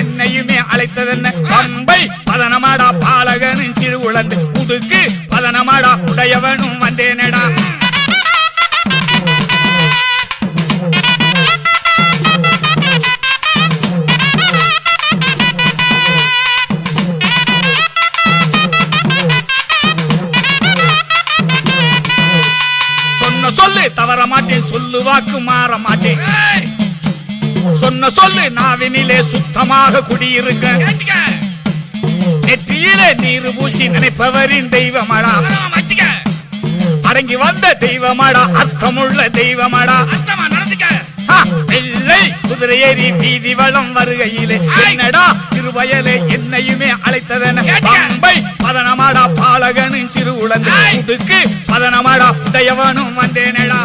என்னையுமே அழைத்ததென்ன பம்பை பதனமாடா பாலகனும் சிறு உழந்து புதுக்கு பதனமாடா உடையவனும் வந்தேனடா. சொன்ன சொல்லு தவற மாட்டேன், சொல்லு வாக்கு மாற மாட்டேன். சொன்ன சொல்லு நாவினிலே சுத்தமாக குடியிருக்க. நெற்றியிலே நீர் பூசி நினைப்பவரின் தெய்வமாடா. அடங்கி வந்த தெய்வமாடா, அர்த்தமுள்ள தெய்வமாடா. வெள்ளை குதிரை ஏறி வீதி வளம் வருகையிலே என்னடா சிறுவயலே என்னையுமே அழைத்ததென பம்பை பதனமாடா பாலகனும் சிறு உழந்து புதுக்கு பதனமாடா உடையவனும் வந்தேனடா.